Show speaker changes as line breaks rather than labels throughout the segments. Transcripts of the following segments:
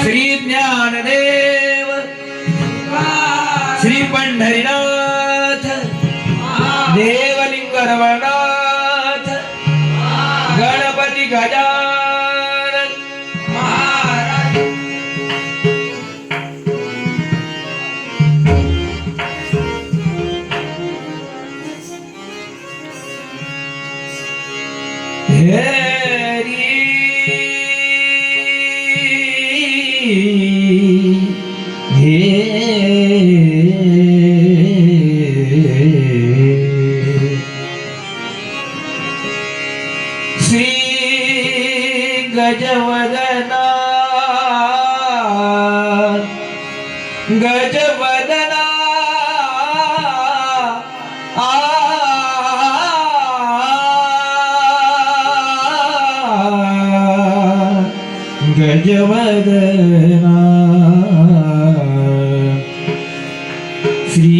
श्री ज्ञानदेव श्री पंढरीनाथ देवलिंग रवनाथ गणपती गजानन महाराज। श्री गजवदना गजवदना गजवदना श्री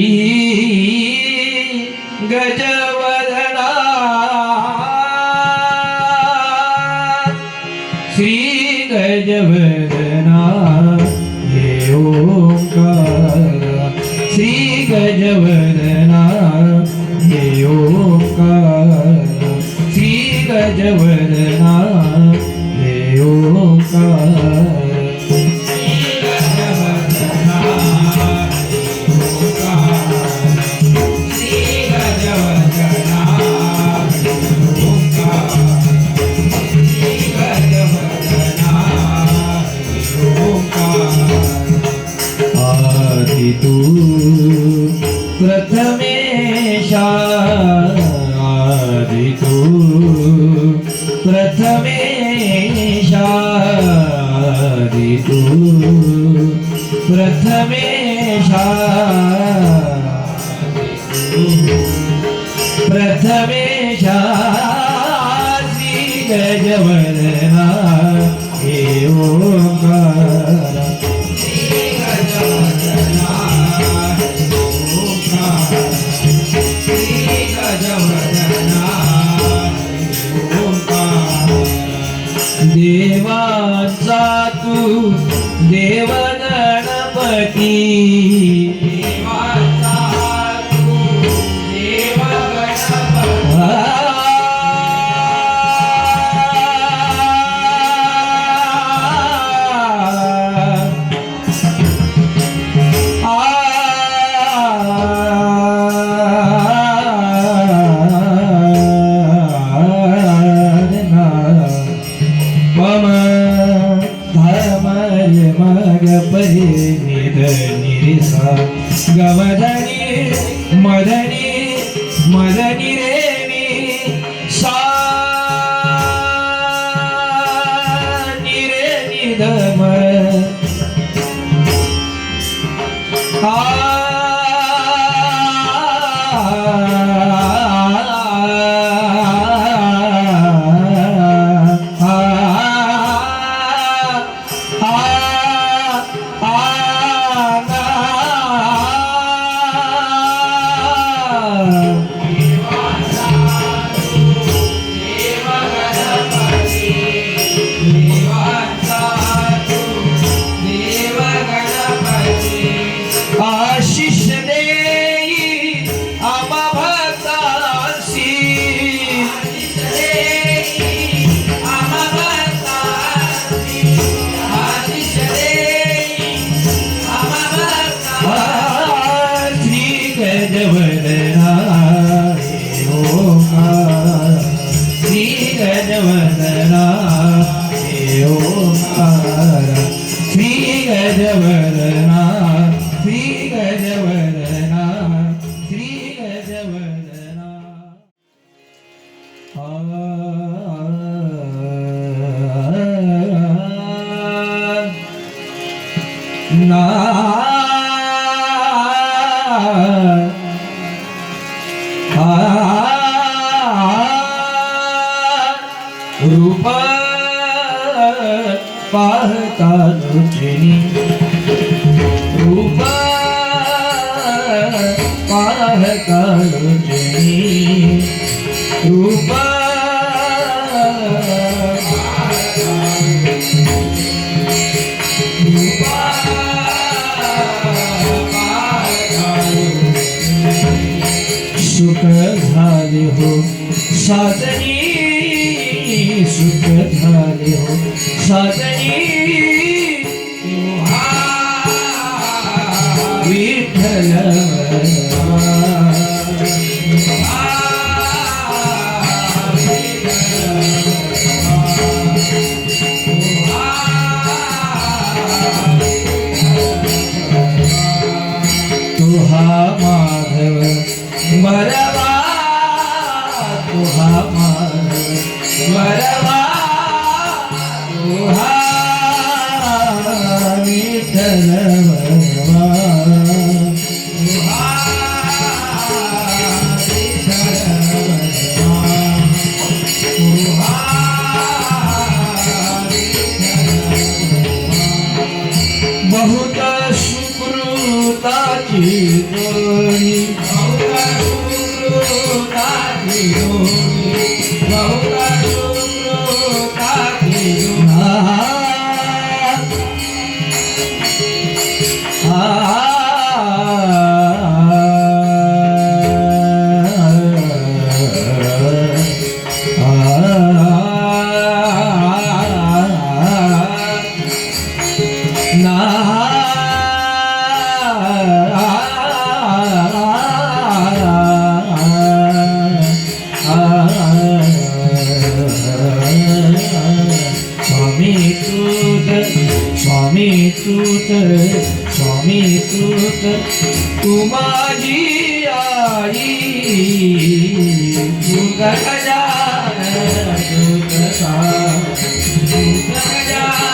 गजवदना श्री गजवदना हे ओंकार श्री गजवदना हे ओंकार श्री गजवदना हे ओंकार तू प्रथमेशा आदि तू प्रथमेशा आदि तू प्रथमेशा प्रथमेशा श्री गजवदना हे ओंकार देवाचा तू देव गणपती देवाचा तू देव गमधनी मदनी मदनी रेणी सा निरे निधम गजवदना हे ओंकार श्री गजवदना हे ओंकार श्री गजवदना श्री गजवदना श्री गजवदना ना रूप पाहता तुझी रूप पाहता तुझी रूप साजनी सुख झाले हो साजनी विठ्ठल तुहा माधव मरवा तुहा माधव मरवा तुहा विठ्ठल मरवा तुहा विठ्ठल मरवा तुहा बहुत सुकृताची जोडी बहुत सुकृताची जोडी बहुत सुकृताची स्वामी तूत तू माझी आई तू गजानन दूत गजानन दूत गजानन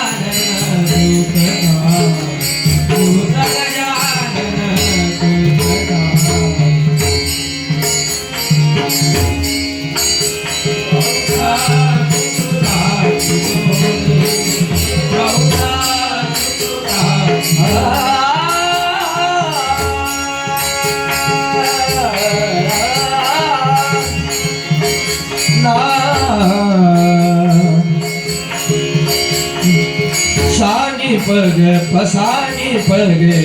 सानी पग पसानी पग रे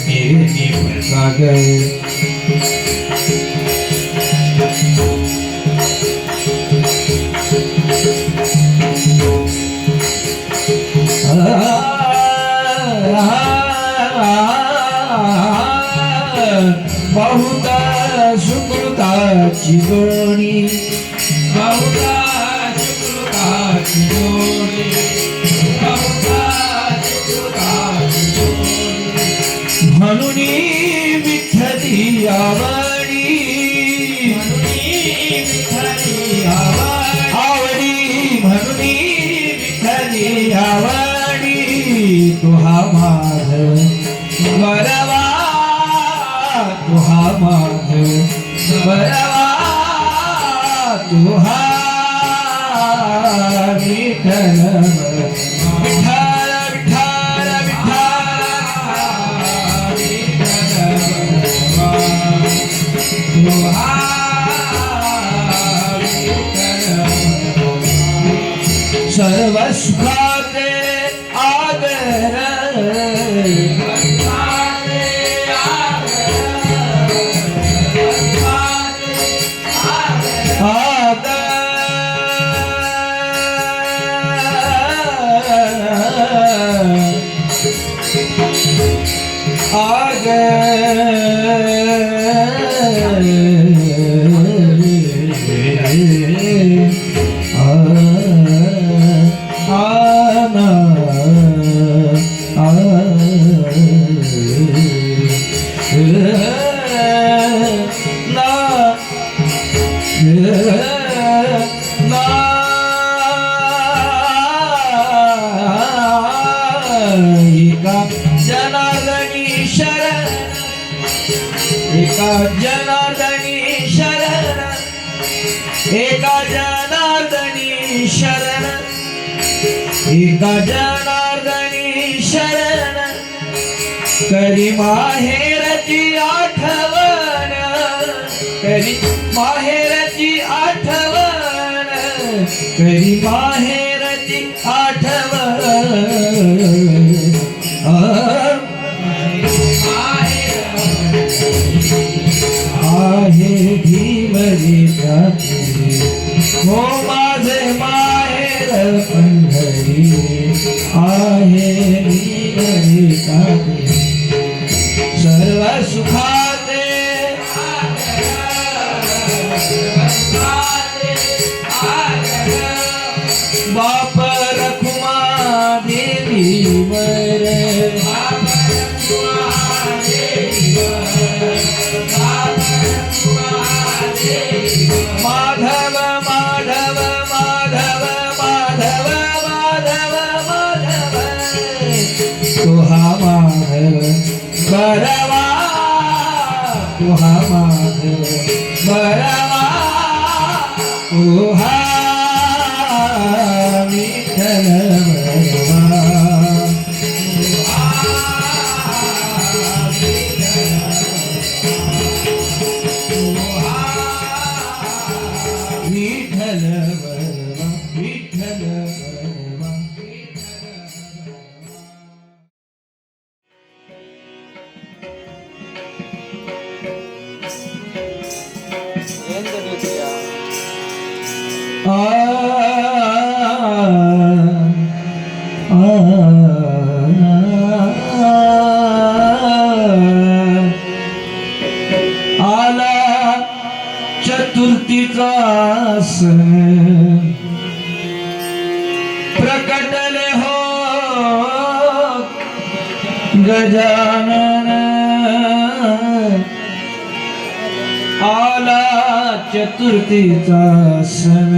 मेरी पसागर बहुत सुकृताची जोडी बहुत सुकृताची जोडी म्हणून विठ्ठली आवडी आवडी म्हणून विठ्ठली आवडी तुहा माधव वरवा तुहा माधव वरवा तुहा विठ्ठल विठ्ठल विठ्ठल सर्व सुखाचे आदर जनार्दनी शरण एका जनार्दनी शरण एका जनार्दनी शरण एका जनार्दनी शरण करी माहेरची आठवण करी माहेरची आठवण करी माहेरची आठवण आहे भीमरी जाती आहे एकादे सर्व सुखाते बाप रखुमा देवी वर माधव माधव माधव माधव माधव माधव तुहा माधव बरवा तुहा माधव बरवा तुहा विठ्ठल बरवा विठ्ठल बरवा विठ्ठल बरवा आला चतुर्थीचा सण प्रकटले हो गजानन आला चतुर्थीचा सण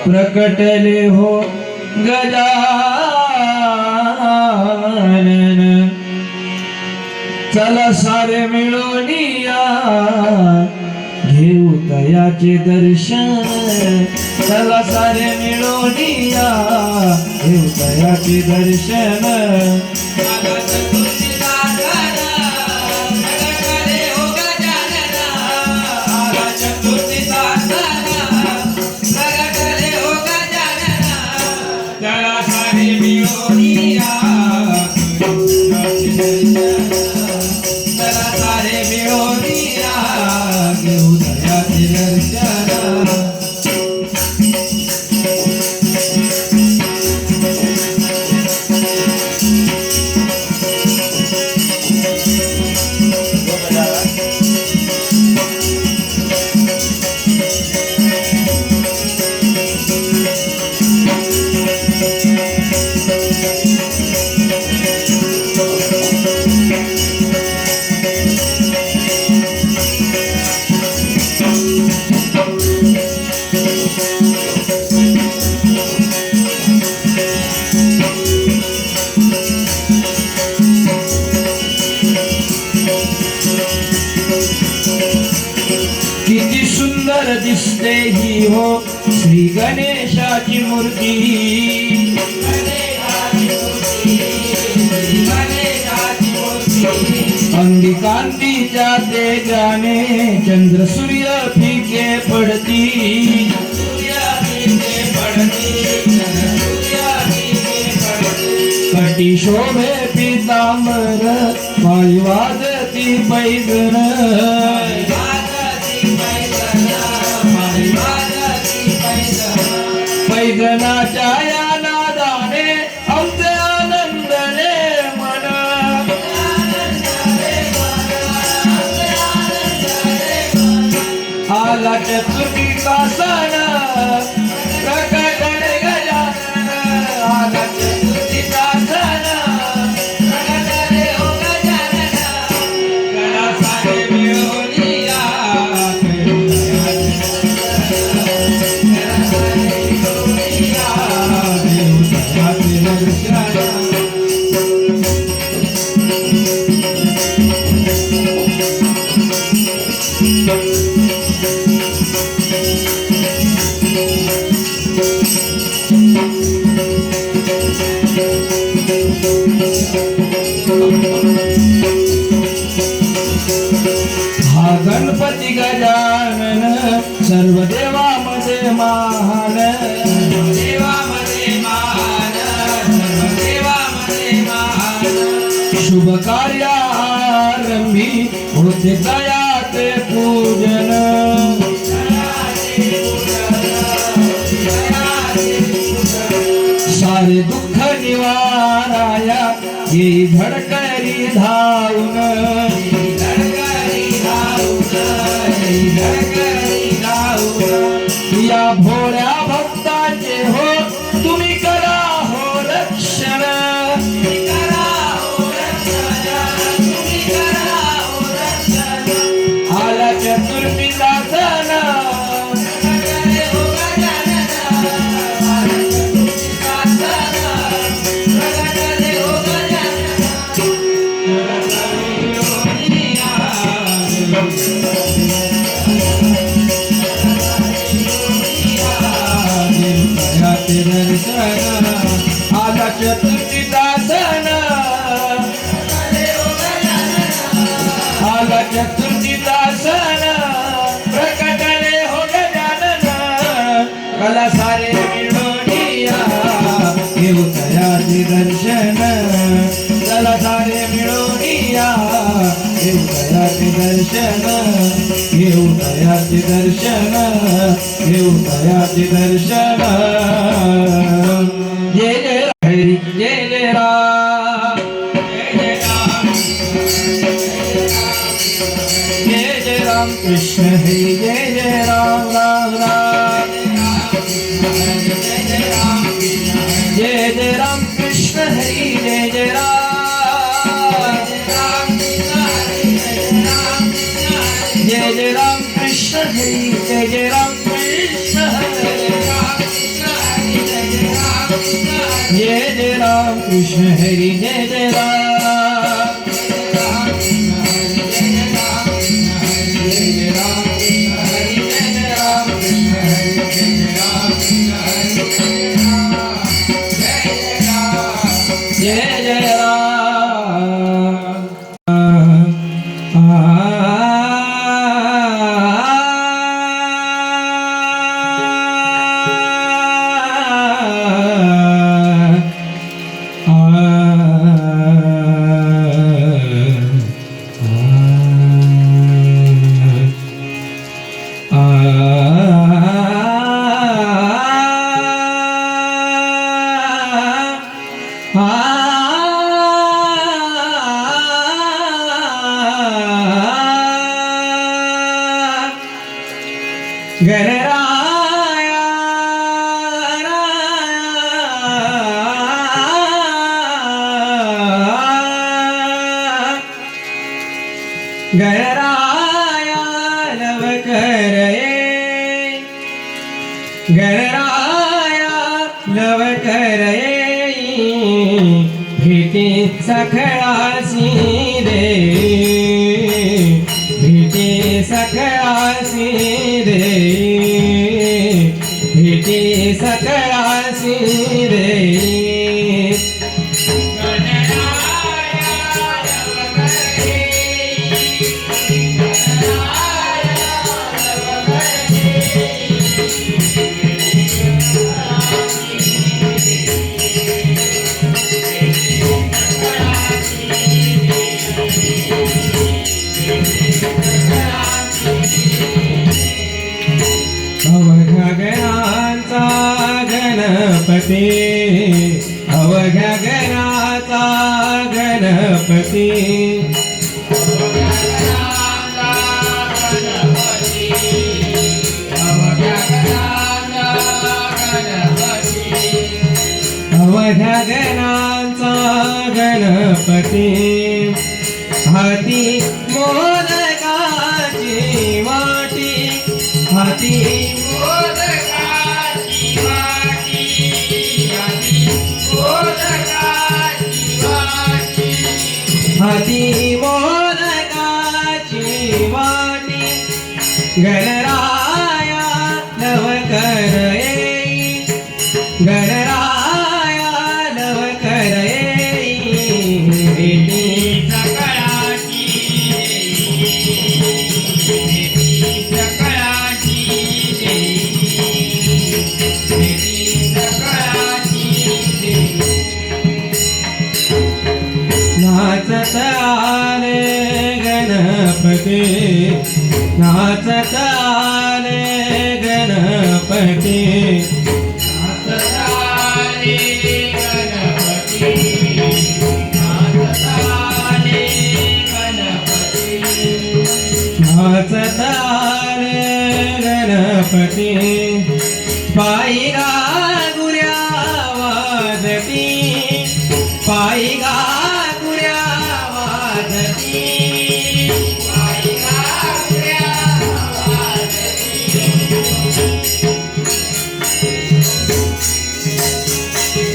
प्रकटले हो गजानन चला सारे मिळून या घेऊ दयाचे दर्शन चला सारे मिळून या घेऊ दयाचे दर्शन किती सुंदर दिसते ही हो श्री गणेशाची मूर्ती अंगी कांतीच्या तेजाने चंद्र सूर्य फिके पडती कटी शोभे पितांबर माळी वाजती पैगण पैगणाच्या या नादाने आमचे आनंदने मन आला चतुर्थीचा सण प्रकटले गजानन आला चतुर्थीचा सण प्रकटले हो गजानन गणा सारे मिळून या हा गणपती गजानन सर्व देवामध्ये महान शुभ कार्यारंभी होते दयाचे पूजन सारे दुःख निवाराया येई धडकरी धावून या भोळ्या भक्ताचे हो तुम्ही करा हो रक्षण आला चतुर्थीचा सण दर्शन आला चतुर्थीचा सण आला चतुर्थीचा सण प्रकटले हो गजानन कला सारे मिळून या घेऊ तयाचे दर्शन कला सारे मिळून या घेऊ तयाचे दर्शन घेऊ तयाचे दर्शन घेऊ तयाचे दर्शन जय जय हरी जय जय राम जय जय राम कृष्ण हरी जय जय राम राम राम जय जय राम कृष्ण हरी जय जय राम जय जय राम कृष्ण हरी जय जय राम कृष्ण हरी जय जय राम कृष्ण हरी जय जय राम जय जय गणराया गणराया लवकर ये गणराया लवकर ये भेटी सखळासी दे भेटी सखळासी दे भेटी सखळासी दे अवघ्या गणांचा गणपती अवघ्या गणाचा गणपती अवघ्या गणांचा गणपती हाती मोदकाची वाटी हाती मोदकाची वाटी हाती मोदकाची वाटी गणराया लवकर येई गणराया लवकर येई भेटी सकळाची नाचत आले गणपती नाचत आले गणपती नाचत आले
गणपती पायी गागुऱ्या वाजती पायी गागुऱ्या वाजती पायी गागुऱ्या वाजती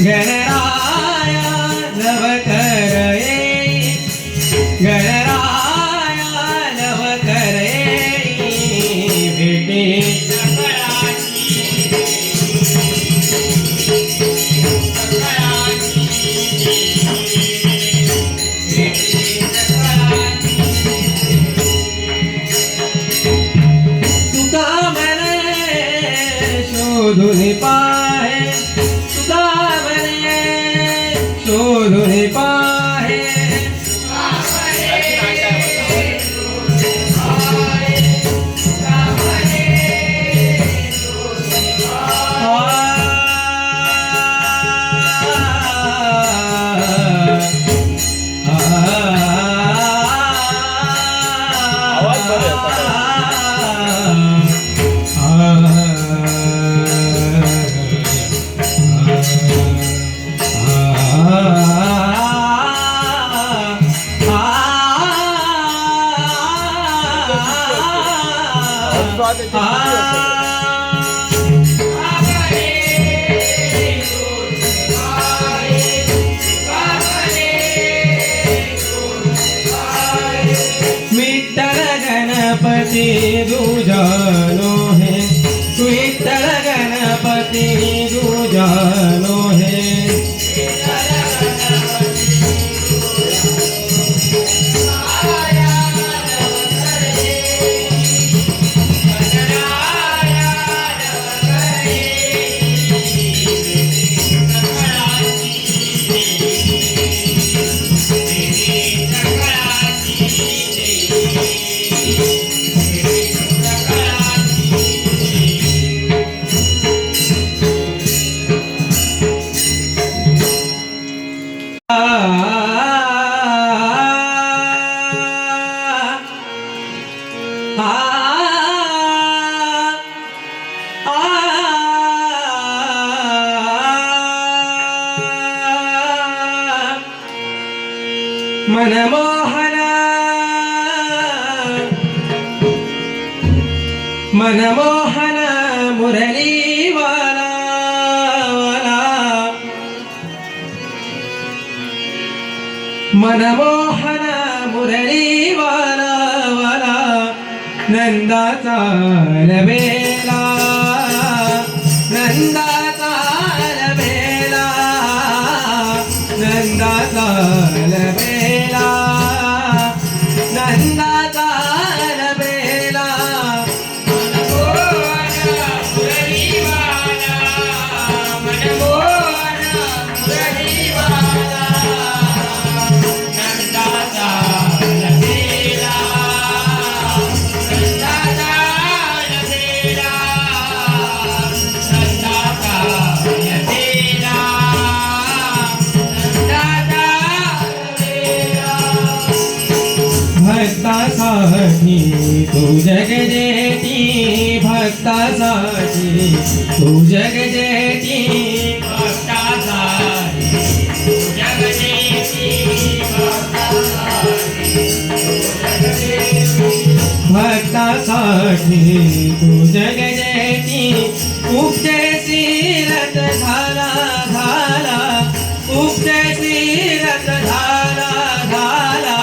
गणराया नवकर येई गणराया नवकर येई भेटे तुका म्हणे शोधून पाहे तुका म्हणे शोधून पाहे विठ्ठल गणपती दुजानो है विठ्ठल गणपती दुजानो है मनमोहना मनमोहना मुरली वाला वाला मनमोहना मुरली वाला वाला नंदाचा लबेला नंदाचा लबेला नंदाचा लबेला नंदाचा लबेला भक्तासाठी तू जग जेती भक्तासाठी तू जग जेती भक्तासाठी तू जग जेती भक्तासाठी तू जग जेती उपजे सीरत झाला झाला उपजे सीरत झाला झाला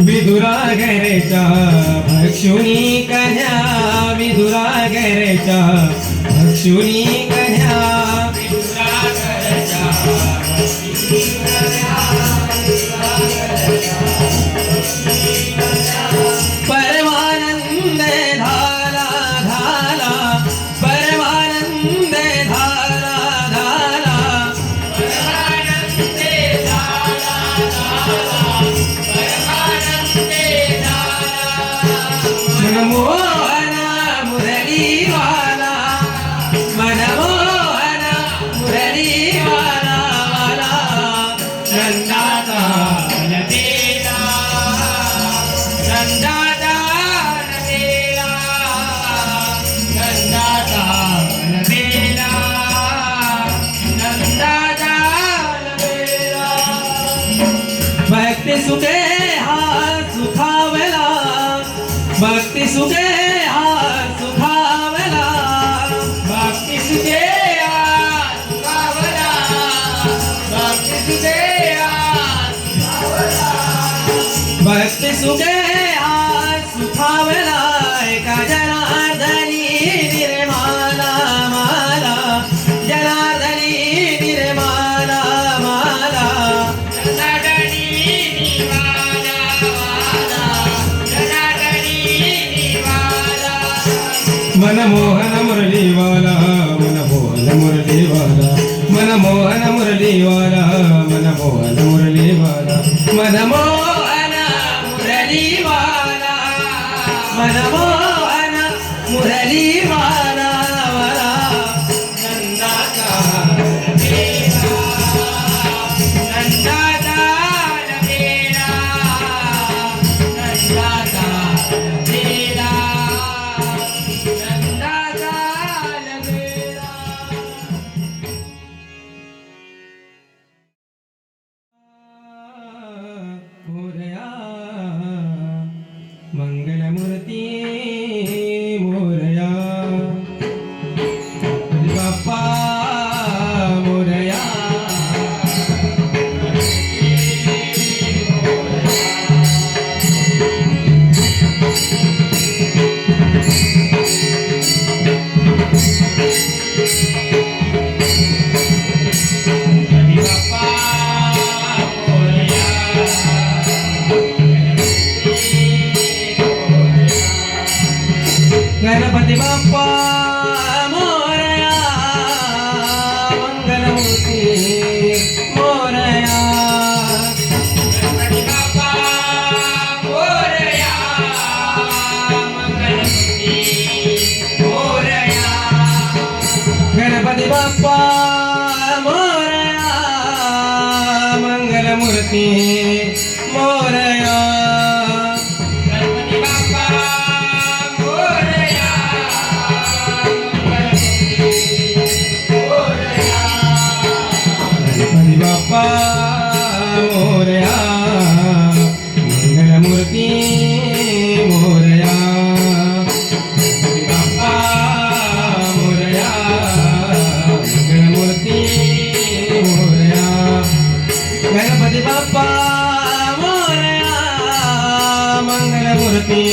विदुरागरेचा भक्षुनी कन्या विदुरागरेचा भक्षुनी कन्या सुखे हा सुखावला भक्ती सुखे हा सुखावला
भक्ती सुखे सुखावला भक्ती सुखे सुखावला
भक्ती सुखे हा सुखावला एका जनार्दनी निर्माला माला जनार्दनी निर्माला माला
जनार्दनी निवाला वाला जनार्दनी निवाला
मनमोहन मुरलीवाला मनमोहन मुरलीवाला मनमोहन मुरलीवाला मनमोहन मुरलीवाला मनमोहन मुरलीवाला मनमोहन मुरलीवाला वाला नंदाचा
नंदाचा लबेला नंदाचा लबेला नंदाचा लबेला
मोरया मंगलमूर्ती मोरया बाप्पा मोरया गणपती बाप्पा मोरया मंगलमूर्ती मोरया
गणपती बाप्पा मोरया मंगलमूर्ती मोरया
गणपती बाप्पा मोरया मंगलमूर्ती मोरया
गणपती बाप्पा मोरया मंगलमूर्ती मोरया
गणपती बाप्पा मोरया मंगलमूर्ती मोरया गणपती बाप्पा मोरया मंगलमूर्ती मोरया गणपती बाप्पा मोरया मंगलमूर्ती